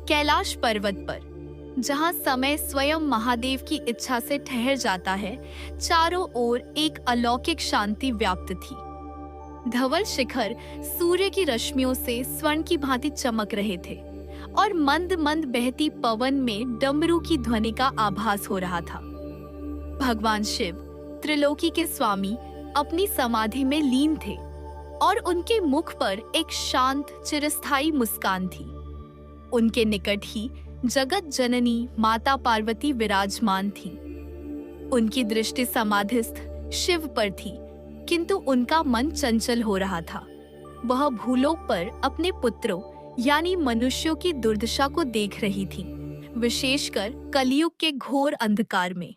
कैलाश पर्वत पर, जहां समय स्वयं महादेव की इच्छा से ठहर जाता है, चारों ओर एक अलौकिक शांति व्याप्त थी। धवल शिखर सूर्य की रश्मियों से स्वर्ण की भांति चमक रहे थे और मंद मंद बहती पवन में डमरू की ध्वनि का आभास हो रहा था। भगवान शिव, त्रिलोकी के स्वामी, अपनी समाधि में लीन थे और उनके मुख पर एक शांत चिरस्थायी मुस्कान थी। उनके निकट ही जगत जननी माता पार्वती विराजमान थी। उनकी दृष्टि समाधिस्थ शिव पर थी, किंतु उनका मन चंचल हो रहा था। वह भूलोक पर अपने पुत्रों यानी मनुष्यों की दुर्दशा को देख रही थी, विशेषकर कलयुग के घोर अंधकार में।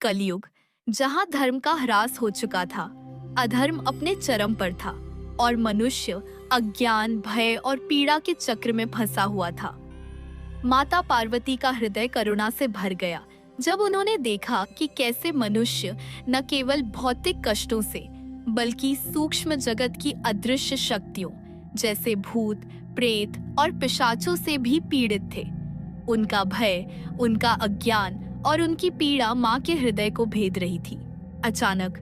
कलयुग, जहां धर्म का ह्रास हो चुका था, अधर्म अपने चरम पर था और मनुष्य अज्ञान, भय और पीड़ा के चक्र में फंसा हुआ था। माता पार्वती का हृदय करुणा से भर गया जब उन्होंने देखा कि कैसे मनुष्य न केवल भौतिक कष्टों से बल्कि सूक्ष्म जगत की अदृश्य शक्तियों जैसे भूत, प्रेत और पिशाचों से भी पीड़ित थे। उनका भय, उनका अज्ञान और उनकी पीड़ा मां के हृदय को भेद रही थी। अचानक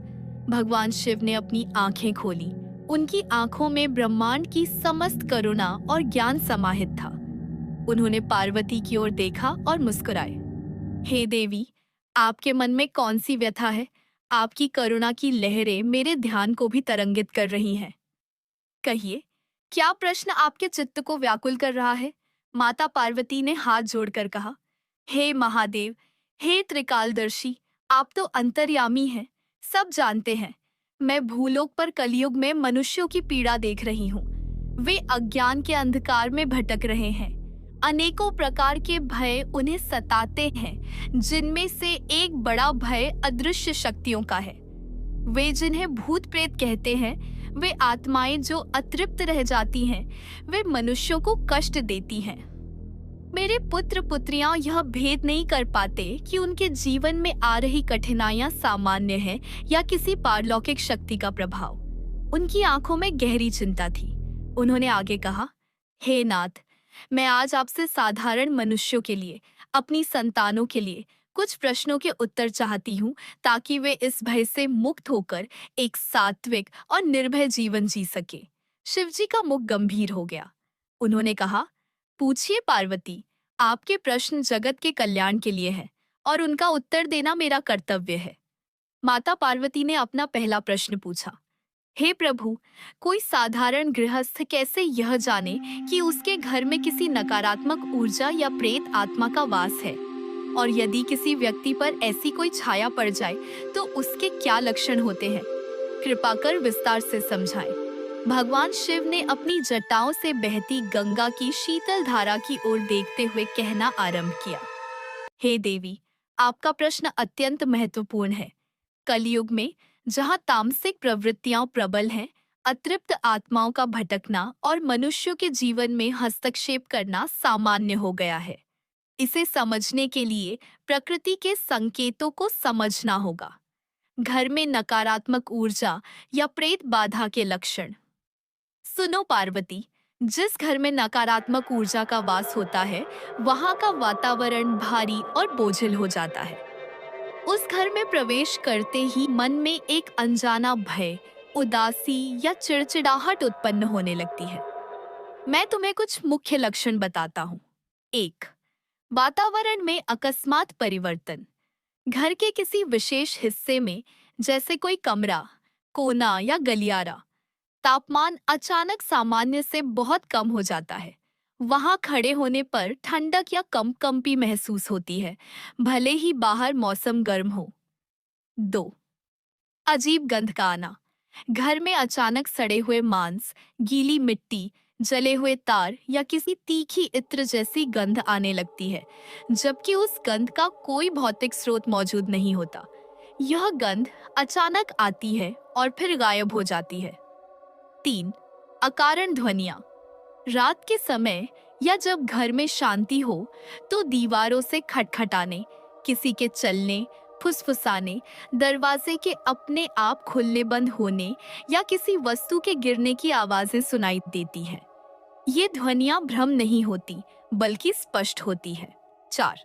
भगवान शिव ने अपनी आंखें खोली। उनकी आंखों में ब्रह्मांड की समस्त करुणा और ज्ञान समाहित था। उन्होंने पार्वती की ओर देखा और मुस्कुराए। हे देवी, आपके मन में कौन सी व्यथा है? आपकी करुणा की लहरें मेरे ध्यान को भी तरंगित कर रही हैं। कहिए, क्या प्रश्न आपके चित्त को व्याकुल कर रहा है? माता पार्वती ने हाथ जोड़कर कहा। हे महादेव, हे त्रिकालदर्शी, आप तो अंतर्यामी हैं, सब जानते हैं। मैं भूलोक पर कलयुग में मनुष्यों की पीड़ा देख रही हूँ। वे अज्ञान के अंधकार में भटक रहे हैं। अनेकों प्रकार के भय उन्हें सताते हैं, जिनमें से एक बड़ा भय अदृश्य शक्तियों का है। वे जिन्हें भूत प्रेत कहते हैं, वे आत्माएं जो अतृप्त रह जाती हैं, वे मनुष्यों को कष्ट देती हैं। मेरे पुत्र पुत्रियां यह भेद नहीं कर पाते कि उनके जीवन में आ रही कठिनाइयां सामान्य हैं या किसी पारलौकिक शक्ति का प्रभाव। उनकी आंखों में गहरी चिंता थी। उन्होंने आगे कहा, हे नाथ, मैं आज आपसे साधारण मनुष्यों के लिए, अपनी संतानों के लिए कुछ प्रश्नों के उत्तर चाहती हूँ, ताकि वे इस भय से मुक्त होकर एक सात्विक और निर्भय जीवन जी सके। शिवजी का मुख गंभीर हो गया। उन्होंने कहा, पूछिए पार्वती, आपके प्रश्न जगत के कल्याण के लिए हैं और उनका उत्तर देना मेरा कर्तव्य है। माता पार्वती ने अपना पहला प्रश्न पूछा। हे प्रभु, कोई साधारण गृहस्थ कैसे यह जाने कि उसके घर में किसी नकारात्मक ऊर्जा या प्रेत आत्मा का वास है? और यदि किसी व्यक्ति पर ऐसी कोई छाया पड़ जाए तो उसके क्या लक्षण होते हैं? कृपा कर विस्तार से समझाएं। भगवान शिव ने अपनी जटाओं से बहती गंगा की शीतल धारा की ओर देखते हुए कहना आरंभ किया। हे देवी, आपका प्रश्न अत्यंत महत्वपूर्ण है। कलयुग में, जहां तामसिक प्रवृत्तियां प्रबल हैं, अतृप्त आत्माओं का भटकना और मनुष्यों के जीवन में हस्तक्षेप करना सामान्य हो गया है। इसे समझने के लिए प्रकृति के संकेतों को समझना होगा। घर में नकारात्मक ऊर्जा या प्रेत बाधा के लक्षण। सुनो पार्वती, जिस घर में नकारात्मक ऊर्जा का वास होता है, वहां का वातावरण भारी और बोझिल हो जाता है। उस घर में प्रवेश करते ही मन में एक अनजाना भय, उदासी या चिड़चिड़ाहट उत्पन्न होने लगती है। मैं तुम्हें कुछ मुख्य लक्षण बताता हूँ। 1. वातावरण में अकस्मात परिवर्तन। घर के किसी विशेष हिस्से में, जैसे कोई कमरा, कोना या गलियारा, तापमान अचानक सामान्य से बहुत कम हो जाता है। वहां खड़े होने पर ठंडक या कंपकंपी महसूस होती है, भले ही बाहर मौसम गर्म हो। 2. अजीब गंध का आना। घर में अचानक सड़े हुए मांस, गीली मिट्टी, जले हुए तार या किसी तीखी इत्र जैसी गंध आने लगती है, जबकि उस गंध का कोई भौतिक स्रोत मौजूद नहीं होता। यह गंध अचानक आती है और फिर गायब हो जाती है। 3. अकारण ध्वनियां। रात के समय या जब घर में शांति हो तो दीवारों से खटखटाने, किसी के चलने, फुसफुसाने, दरवाजे के अपने आप खुलने बंद होने या किसी वस्तु के गिरने की आवाजें सुनाई देती हैं। ये ध्वनियां भ्रम नहीं होती, बल्कि स्पष्ट होती है। 4.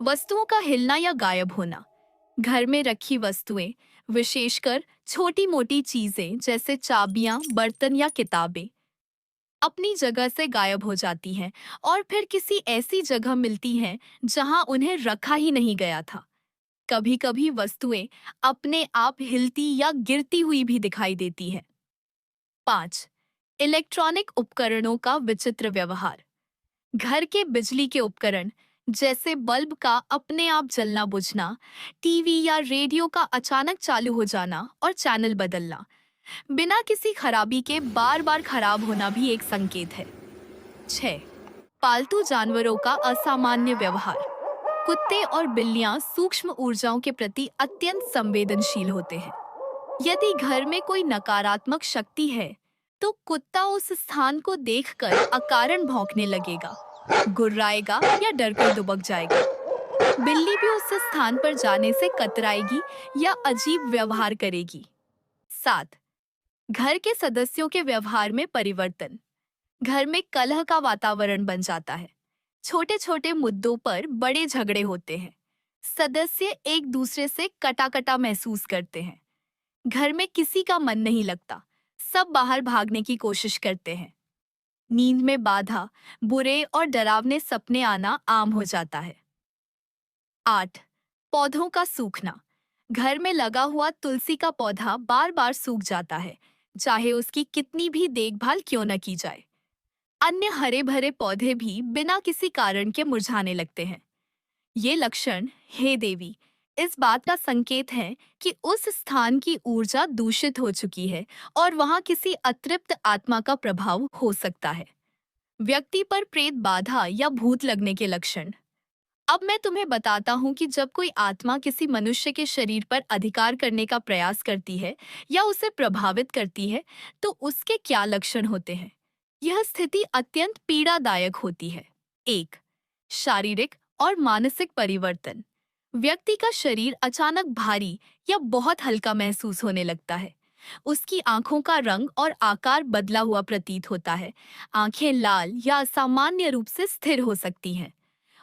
वस्तुओं का हिलना या गायब होना। घर में रखी वस्तुएं, विशेषकर छोटी मोटी चीजें जैसे चाबियां, बर्तन या किताबें, अपनी जगह से गायब हो जाती हैं और फिर किसी ऐसी जगह मिलती हैं जहां उन्हें रखा ही नहीं गया था। कभी कभी वस्तुएं अपने आप हिलती या गिरती हुई भी दिखाई देती हैं। 5. इलेक्ट्रॉनिक उपकरणों का विचित्र व्यवहार। घर के बिजली के उपकरण जैसे बल्ब का अपने आप जलना बुझना, टीवी या रेडियो का अचानक चालू हो जाना और चैनल बदलना, बिना किसी खराबी के बार बार खराब होना भी एक संकेत है। 6. पालतू जानवरों का असामान्य व्यवहार। कुत्ते और बिल्लियां सूक्ष्म ऊर्जाओं के प्रति अत्यंत संवेदनशील होते हैं। यदि घर में कोई नकारात्मक शक्ति है, तो कुत्ता उस स्थान को देखकर अकारण भौंकने लगेगा, गुर्राएगा या डरकर दुबक जाएगा। बिल्ली भी उस स्थान पर जाने से कतराएगी या अजीब व्यवहार करेगी। 7. घर के सदस्यों के व्यवहार में परिवर्तन। घर में कलह का वातावरण बन जाता है। छोटे छोटे मुद्दों पर बड़े झगड़े होते हैं। सदस्य एक दूसरे से कटा-कटा महसूस करते हैं। घर में किसी का मन नहीं लगता, सब बाहर भागने की कोशिश करते हैं। नींद में बाधा, बुरे और डरावने सपने आना आम हो जाता है। 8. पौधों का सूखना। घर में लगा हुआ तुलसी का पौधा बार बार सूख जाता है, चाहे उसकी कितनी भी देखभाल क्यों न की जाए। अन्य हरे भरे पौधे भी बिना किसी कारण के मुरझाने लगते हैं। ये लक्षण, हे देवी, इस बात का संकेत है कि उस स्थान की ऊर्जा दूषित हो चुकी है और वहां किसी अतृप्त आत्मा का प्रभाव हो सकता है। व्यक्ति पर प्रेत बाधा या भूत लगने के लक्षण। अब मैं तुम्हें बताता हूँ कि जब कोई आत्मा किसी मनुष्य के शरीर पर अधिकार करने का प्रयास करती है या उसे प्रभावित करती है, तो उसके क्या लक्षण होते हैं। यह स्थिति अत्यंत पीड़ादायक होती है। 1. शारीरिक और मानसिक परिवर्तन। व्यक्ति का शरीर अचानक भारी या बहुत हल्का महसूस होने लगता है। उसकी आंखों का रंग और आकार बदला हुआ प्रतीत होता है। आंखें लाल या असामान्य रूप से स्थिर हो सकती हैं।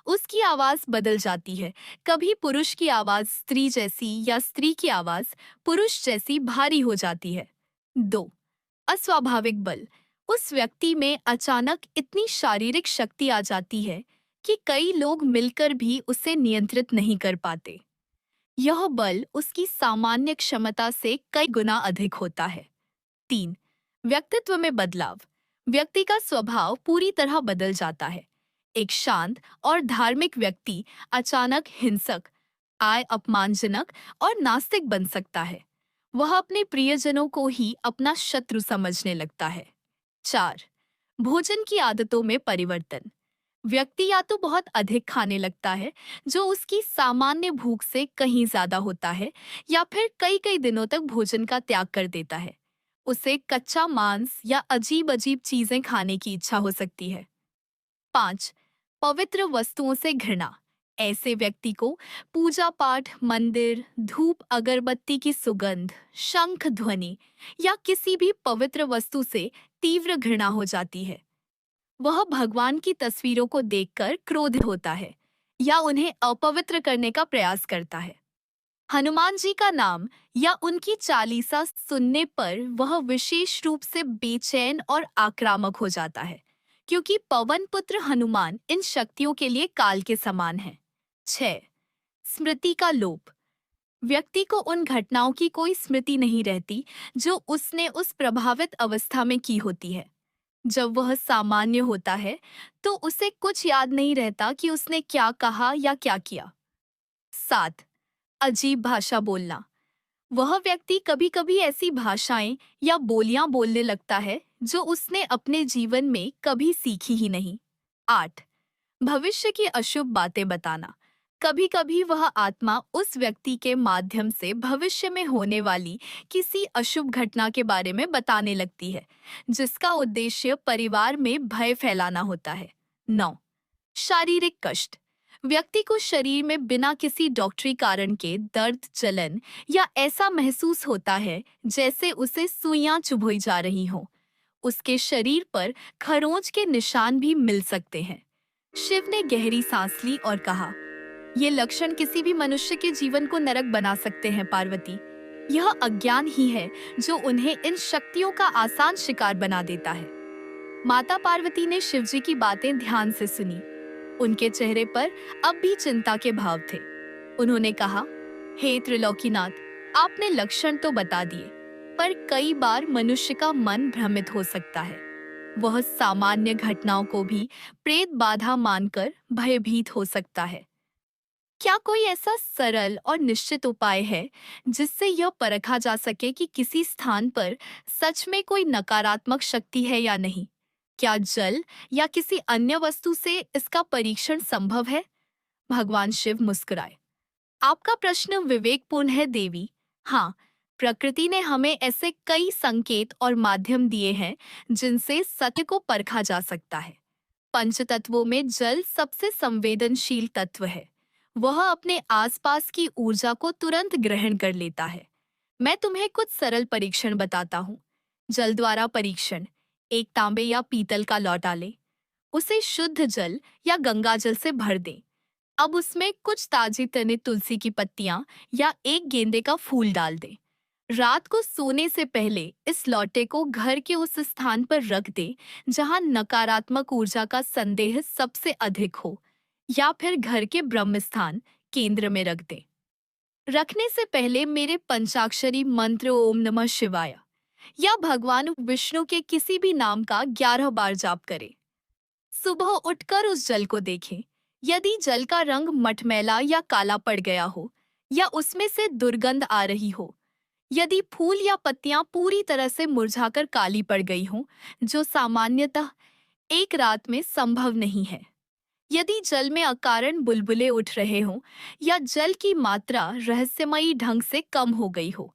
उसकी आवाज बदल जाती है। कभी पुरुष की आवाज स्त्री जैसी या स्त्री की आवाज पुरुष जैसी भारी हो जाती है। 2. अस्वाभाविक बल। उस व्यक्ति में अचानक इतनी शारीरिक शक्ति आ जाती है कि कई लोग मिलकर भी उसे नियंत्रित नहीं कर पाते। यह बल उसकी सामान्य क्षमता से कई गुना अधिक होता है। 3. व्यक्तित्व में बदलाव। व्यक्ति का स्वभाव पूरी तरह बदल जाता है। एक शांत और धार्मिक व्यक्ति अचानक हिंसक, अपमानजनक और नास्तिक बन सकता है। वह अपने प्रियजनों को ही अपना शत्रु समझने लगता है। 4. भोजन की आदतों में परिवर्तन। व्यक्ति या तो बहुत अधिक खाने लगता है, जो उसकी सामान्य भूख से कहीं ज्यादा होता है, या फिर कई कई दिनों तक भोजन का त्याग कर देता है। उसे कच्चा मांस या अजीब अजीब चीजें खाने की इच्छा हो सकती है। 5. पवित्र वस्तुओं से घृणा। ऐसे व्यक्ति को पूजा पाठ, मंदिर, धूप, अगरबत्ती की सुगंध, शंख ध्वनि या किसी भी पवित्र वस्तु से तीव्र घृणा हो जाती है। वह भगवान की तस्वीरों को देखकर क्रोधित होता है या उन्हें अपवित्र करने का प्रयास करता है। हनुमान जी का नाम या उनकी चालीसा सुनने पर वह विशेष रूप से बेचैन और आक्रामक हो जाता है, क्योंकि पवन पुत्र हनुमान इन शक्तियों के लिए काल के समान है। 6. स्मृति का लोप। व्यक्ति को उन घटनाओं की कोई स्मृति नहीं रहती जो उसने उस प्रभावित अवस्था में की होती है। जब वह सामान्य होता है तो उसे कुछ याद नहीं रहता कि उसने क्या कहा या क्या किया। 7. अजीब भाषा बोलना। वह व्यक्ति कभी कभी ऐसी भाषाएं या बोलियां बोलने लगता है जो उसने अपने जीवन में कभी सीखी ही नहीं। 8. भविष्य की अशुभ बातें बताना। कभी कभी वह आत्मा उस व्यक्ति के माध्यम से भविष्य में होने वाली किसी अशुभ घटना के बारे में बताने लगती है, जिसका उद्देश्य परिवार में भय फैलाना होता है। 9. शारीरिक कष्ट। व्यक्ति को शरीर में बिना किसी डॉक्टरी कारण के दर्द, जलन या ऐसा महसूस होता है जैसे उसे सुइयां चुभोई जा रही हों। उसके शरीर पर खरोंच के निशान भी मिल सकते हैं। शिव ने गहरी सांस ली और कहा, ये लक्षण किसी भी मनुष्य के जीवन को नरक बना सकते हैं पार्वती। यह अज्ञान ही है जो उन्हें इन शक्तियों का आसान शिकार बना देता है। माता पार्वती ने शिवजी की बातें ध्यान से सुनी। उनके चेहरे पर अब भी चिंता के भाव थे। उन्होंने कहा, हे त्रिलोकीनाथ, आपने लक्षण तो बता दिए, पर कई बार मनुष्य का मन भ्रमित हो सकता है। वह सामान्य घटनाओं को भी प्रेत बाधा मानकर भयभीत हो सकता है। क्या कोई ऐसा सरल और निश्चित उपाय है जिससे यह परखा जा सके कि किसी स्थान पर सच में कोई नकारात्मक शक्ति है या नहीं? क्या जल या किसी अन्य वस्तु से इसका परीक्षण संभव है? भगवान शिव मुस्कुराए। आपका प्रश्न विवेकपूर्ण है देवी। हाँ, प्रकृति ने हमें ऐसे कई संकेत और माध्यम दिए हैं जिनसे सत्य को परखा जा सकता है। पंचतत्वों में जल सबसे संवेदनशील तत्व है। वह अपने आसपास की ऊर्जा को तुरंत ग्रहण कर लेता है। मैं तुम्हें कुछ सरल परीक्षण बताता हूँ। जल द्वारा परीक्षण। एक तांबे या पीतल का लौटा लें। उसे शुद्ध जल या गंगा जल से भर दें। अब उसमें कुछ ताजी तने तुलसी की पत्तियां या एक गेंदे का फूल डाल दें। रात को सोने से पहले इस लौटे को घर के उस स्थान पर रख दें जहां नकारात्मक ऊर्जा का संदेह सबसे अधिक हो, या फिर घर के ब्रह्म स्थान केंद्र में रख दें। रखने से पहले मेरे पंचाक्षरी मंत्र ओम नमः शिवाय या भगवान विष्णु के किसी भी नाम का 11 बार जाप करें। सुबह उठकर उस जल को देखें। यदि जल का रंग मटमैला या काला पड़ गया हो, या उसमें से दुर्गंध आ रही हो, यदि फूल या पत्तियां पूरी तरह से मुरझाकर काली पड़ गई हों, जो सामान्यतः एक रात में संभव नहीं है, यदि जल में अकारण बुलबुले उठ रहे हों, या जल की मात्रा रहस्यमयी ढंग से कम हो गई हो,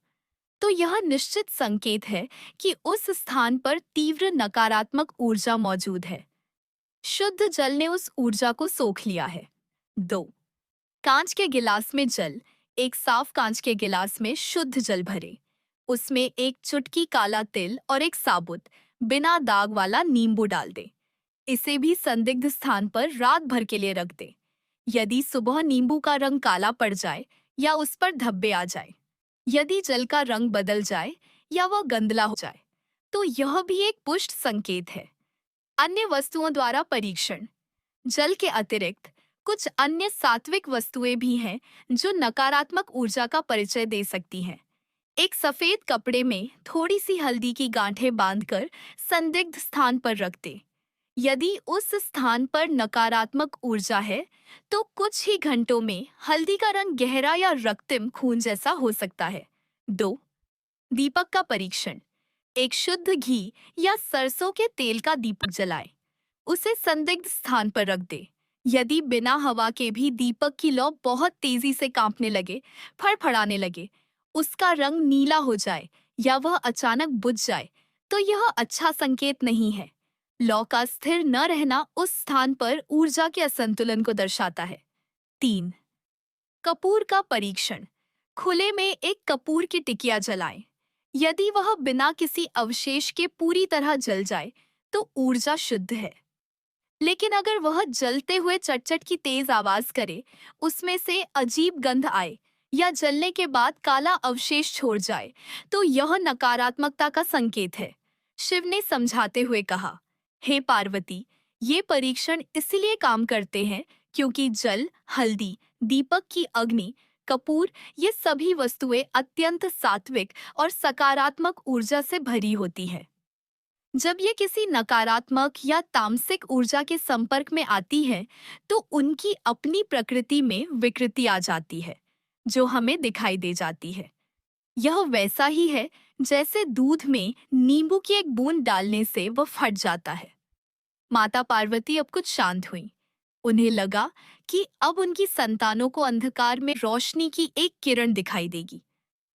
तो यह निश्चित संकेत है कि उस स्थान पर तीव्र नकारात्मक ऊर्जा मौजूद है। शुद्ध जल ने उस ऊर्जा को सोख लिया है। 2. कांच के गिलास में जल। एक साफ कांच के गिलास में शुद्ध जल भरें। उसमें एक चुटकी काला तिल और एक साबुत बिना दाग वाला नींबू डाल दें। इसे भी संदिग्ध स्थान पर रात भर के लिए रख दें। यदि सुबह नींबू का रंग काला पड़ जाए या उस पर धब्बे आ जाए, यदि जल का रंग बदल जाए या वह गंदला हो जाए, तो यह भी एक पुष्ट संकेत है। अन्य वस्तुओं द्वारा परीक्षण। जल के अतिरिक्त कुछ अन्य सात्विक वस्तुएं भी हैं जो नकारात्मक ऊर्जा का परिचय दे सकती हैं। एक सफेद कपड़े में थोड़ी सी हल्दी की गांठें बांधकर संदिग्ध स्थान पर रख दें। यदि उस स्थान पर नकारात्मक ऊर्जा है, तो कुछ ही घंटों में हल्दी का रंग गहरा या रक्तिम खून जैसा हो सकता है। 2. दीपक का परीक्षण। एक शुद्ध घी या सरसों के तेल का दीपक जलाएं। उसे संदिग्ध स्थान पर रख दे। यदि बिना हवा के भी दीपक की लौ बहुत तेजी से कांपने लगे, फड़फड़ाने लगे, उसका रंग नीला हो जाए या वह अचानक बुझ जाए, तो यह अच्छा संकेत नहीं है। लौ का स्थिर न रहना उस स्थान पर ऊर्जा के असंतुलन को दर्शाता है। 3. कपूर का परीक्षण। खुले में एक कपूर की टिकिया जलाएं। यदि वह बिना किसी अवशेष के पूरी तरह जल जाए, तो ऊर्जा शुद्ध है। लेकिन अगर वह जलते हुए चटचट की तेज आवाज करे, उसमें से अजीब गंध आए या जलने के बाद काला अवशेष छोड़ जाए, तो यह नकारात्मकता का संकेत है। शिव ने समझाते हुए कहा, हे पार्वती, ये परीक्षण इसलिए काम करते हैं क्योंकि जल, हल्दी, दीपक की अग्नि, कपूर, ये सभी वस्तुएं अत्यंत सात्विक और सकारात्मक ऊर्जा से भरी होती हैं। जब ये किसी नकारात्मक या तामसिक ऊर्जा के संपर्क में आती है, तो उनकी अपनी प्रकृति में विकृति आ जाती है, जो हमें दिखाई दे जाती है। यह वैसा ही है जैसे दूध में नींबू की एक बूंद डालने से वह फट जाता है। माता पार्वती अब कुछ शांत हुई। उन्हें लगा कि अब उनकी संतानों को अंधकार में रोशनी की एक किरण दिखाई देगी।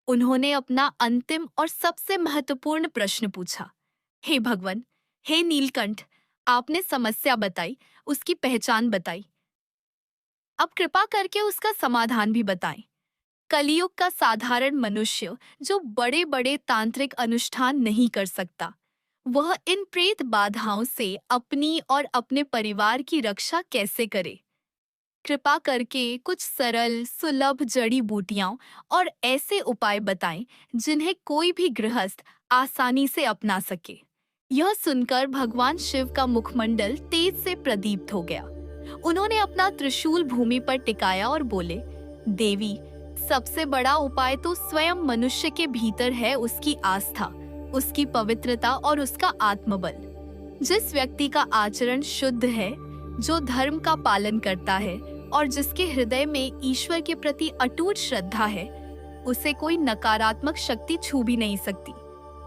उन्होंने अपना अंतिम और सबसे महत्वपूर्ण प्रश्न पूछा, हे भगवान, हे नीलकंठ, आपने समस्या बताई, उसकी पहचान बताई, अब कृपा करके उसका समाधान भी बताएं। कलयुग का साधारण मनुष्य जो बड़े बड़े तांत्रिक अनुष्ठान नहीं कर सकता, वह इन प्रेत बाधाओं से अपनी और अपने परिवार की रक्षा कैसे करे। कृपा करके कुछ सरल सुलभ जड़ी बूटियां और ऐसे उपाय बताएं जिन्हें कोई भी गृहस्थ आसानी से अपना सके। यह सुनकर भगवान शिव का मुखमंडल तेज से प्रदीप्त हो गया। उन्होंने अपना त्रिशूल भूमि पर टिकाया और बोले, देवी, सबसे बड़ा उपाय तो स्वयं मनुष्य के भीतर है, उसकी आस्था, उसकी पवित्रता और उसका आत्मबल। जिस व्यक्ति का आचरण शुद्ध है, जो धर्म का पालन करता है और जिसके हृदय में ईश्वर के प्रति अटूट श्रद्धा है, उसे कोई नकारात्मक शक्ति छू भी नहीं सकती।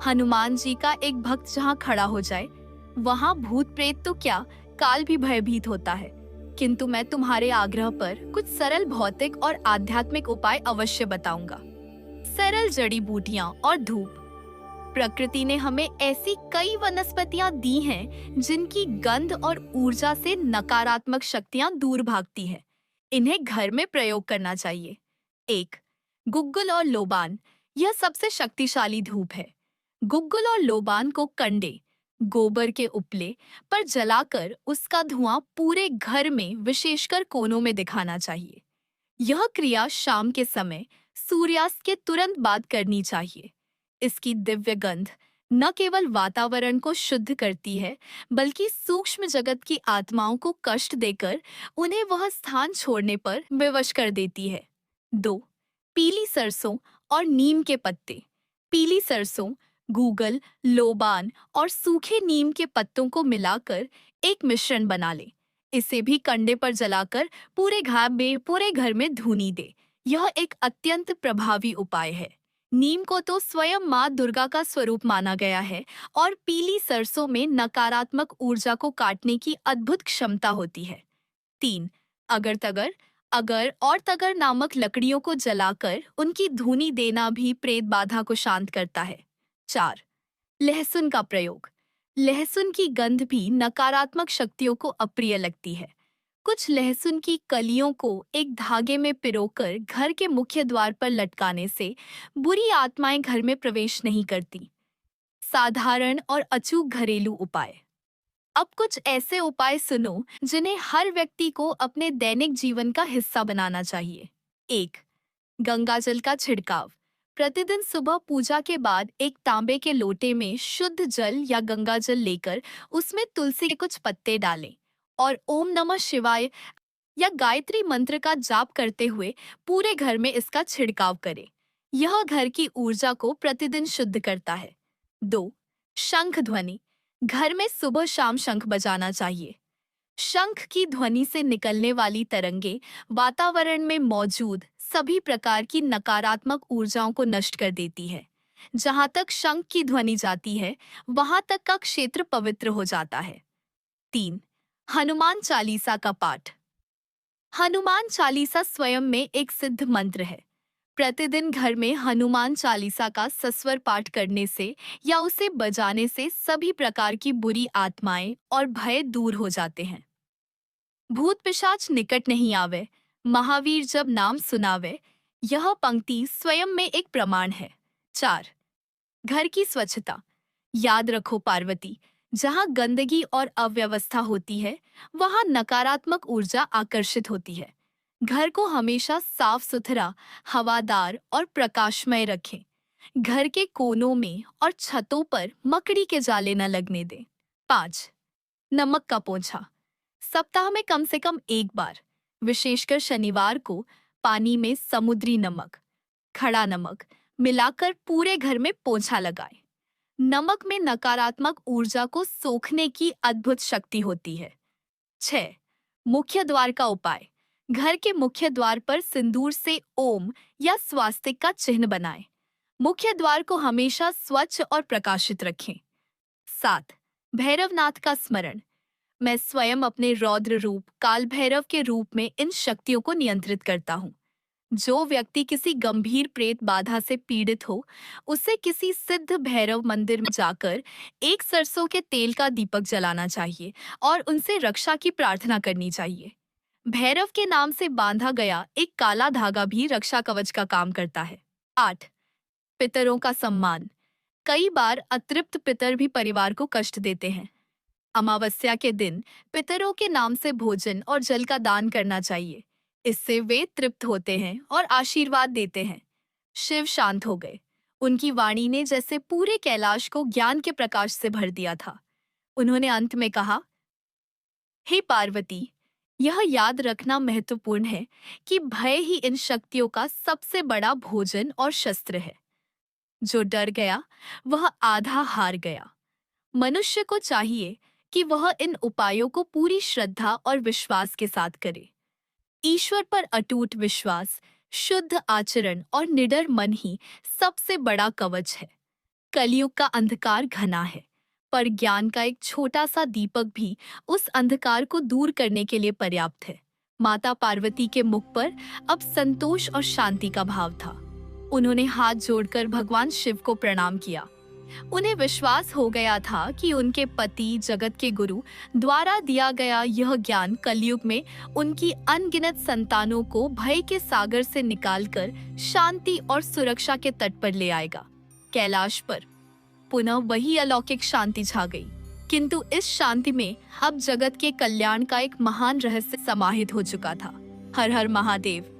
हनुमान जी का एक भक्त जहाँ खड़ा हो जाए, वहाँ भूत प्रेत तो क्या, काल भी भयभीत होता है। किंतु मैं तुम्हारे आग्रह पर कुछ सरल भौतिक और आध्यात्मिक उपाय अवश्य बताऊंगा। सरल जड़ी बूटियां और धूप। प्रकृति ने हमें ऐसी कई वनस्पतियां दी हैं जिनकी गंध और ऊर्जा से नकारात्मक शक्तियां दूर भागती हैं। इन्हें घर में प्रयोग करना चाहिए। 1. गुग्गुल और लोबान। यह सबसे शक्तिशाली धूप है। गुग्गुल और लोबान को कंडे, गोबर के उपले पर जलाकर उसका धुआं पूरे घर में, विशेषकर कोनों में दिखाना चाहिए। यह क्रिया शाम के समय सूर्यास्त के तुरंत बाद करनी चाहिए। इसकी दिव्य गंध न केवल वातावरण को शुद्ध करती है, बल्कि सूक्ष्म जगत की आत्माओं को कष्ट देकर उन्हें वह स्थान छोड़ने पर विवश कर देती है। 2. पीली सरसों और नीम के पत्ते। पीली सरसों, गूगल, लोबान और सूखे नीम के पत्तों को मिलाकर एक मिश्रण बना ले। इसे भी कंडे पर जलाकर पूरे घर में धूनी दे। यह एक अत्यंत प्रभावी उपाय है। नीम को तो स्वयं माँ दुर्गा का स्वरूप माना गया है और पीली सरसों में नकारात्मक ऊर्जा को काटने की अद्भुत क्षमता होती है। 3. अगर तगर। अगर और तगर नामक लकड़ियों को जलाकर उनकी धूनी देना भी प्रेत बाधा को शांत करता है। 4. लहसुन का प्रयोग। लहसुन की गंध भी नकारात्मक शक्तियों को अप्रिय लगती है। कुछ लहसुन की कलियों को एक धागे में पिरोकर घर के मुख्य द्वार पर लटकाने से बुरी आत्माएं घर में प्रवेश नहीं करती। साधारण और अचूक घरेलू उपाय। अब कुछ ऐसे उपाय सुनो जिन्हें हर व्यक्ति को अपने दैनिक जीवन का हिस्सा बनाना चाहिए। 1. गंगाजल का छिड़काव। प्रतिदिन सुबह पूजा के बाद एक तांबे के लोटे में शुद्ध जल या गंगाजल लेकर उसमें तुलसी के कुछ पत्ते डालें और ओम नमः शिवाय या गायत्री मंत्र का जाप करते हुए पूरे घर में इसका छिड़काव करें। यह घर की ऊर्जा को प्रतिदिन शुद्ध करता है। 2. शंख ध्वनि। घर में सुबह शाम शंख बजाना चाहिए। शंख की ध्वनि से निकलने वाली तरंगे वातावरण में मौजूद सभी प्रकार की नकारात्मक ऊर्जाओं को नष्ट कर देती है। जहां तक शंख की ध्वनि जाती है, वहां तक का क्षेत्र पवित्र हो जाता है। 3. हनुमान चालीसा का पाठ। हनुमान चालीसा स्वयं में एक सिद्ध मंत्र है। प्रतिदिन घर में हनुमान चालीसा का सस्वर पाठ करने से या उसे बजाने से सभी प्रकार की बुरी आत्माएं और भय दूर हो जाते हैं। भूत पिशाच निकट नहीं आवे, महावीर जब नाम सुनावे। यह पंक्ति स्वयं में एक प्रमाण है। 4. घर की स्वच्छता। याद रखो पार्वती, जहाँ गंदगी और अव्यवस्था होती है, वहाँ नकारात्मक ऊर्जा आकर्षित होती है। घर को हमेशा साफ सुथरा, हवादार और प्रकाशमय रखें। घर के कोनों में और छतों पर मकड़ी के जाले न लगने दें। 5. नमक का पोंछा। सप्ताह में कम से कम एक बार, विशेषकर शनिवार को, पानी में समुद्री नमक, खड़ा नमक मिलाकर पूरे घर में पोंछा लगाएं। नमक में नकारात्मक ऊर्जा को सोखने की अद्भुत शक्ति होती है। 6. मुख्य द्वार का उपाय। घर के मुख्य द्वार पर सिंदूर से ओम या स्वास्तिक का चिन्ह बनाएं। मुख्य द्वार को हमेशा स्वच्छ और प्रकाशित रखें। 7. भैरवनाथ का स्मरण। मैं स्वयं अपने रौद्र रूप काल भैरव के रूप में इन शक्तियों को नियंत्रित करता हूँ। जो व्यक्ति किसी गंभीर प्रेत बाधा से पीड़ित हो, उसे किसी सिद्ध भैरव मंदिर में जाकर एक सरसों के तेल का दीपक जलाना चाहिए और उनसे रक्षा की प्रार्थना करनी चाहिए। भैरव के नाम से बांधा गया एक काला धागा भी रक्षा कवच का काम करता है। 8. पितरों का सम्मान। कई बार अतृप्त पितर भी परिवार को कष्ट देते हैं। अमावस्या के दिन पितरों के नाम से भोजन और जल का दान करना चाहिए। इससे वे तृप्त होते हैं और आशीर्वाद देते हैं। शिव शांत हो गए। उनकी वाणी ने जैसे पूरे कैलाश को ज्ञान के प्रकाश से भर दिया था। उन्होंने अंत में कहा, हे पार्वती, यह याद रखना महत्वपूर्ण है कि भय ही इन शक्तियों का सबसे बड़ा भोजन और शस्त्र है। जो डर गया वह आधा हार गया। मनुष्य को चाहिए कि वह इन उपायों को पूरी श्रद्धा और विश्वास के साथ करे। ईश्वर पर अटूट विश्वास, शुद्ध आचरण और निडर मन ही सबसे बड़ा कवच है। कलयुग का अंधकार घना है, पर ज्ञान का एक छोटा सा दीपक भी उस अंधकार को दूर करने के लिए पर्याप्त है। माता पार्वती के मुख पर अब संतोष और शांति का भाव था। उन्होंने हाथ जोड़कर भगवान शिव को प्रणाम किया। उन्हें विश्वास हो गया था कि उनके पति जगत के गुरु द्वारा दिया गया यह ज्ञान कलयुग में उनकी अनगिनत संतानों को भय के सागर से निकालकर शांति और सुरक्षा के तट पर ले आएगा। कैलाश पर पुनः वही अलौकिक शांति छा गई, किंतु इस शांति में अब जगत के कल्याण का एक महान रहस्य समाहित हो चुका था। हर हर महादेव।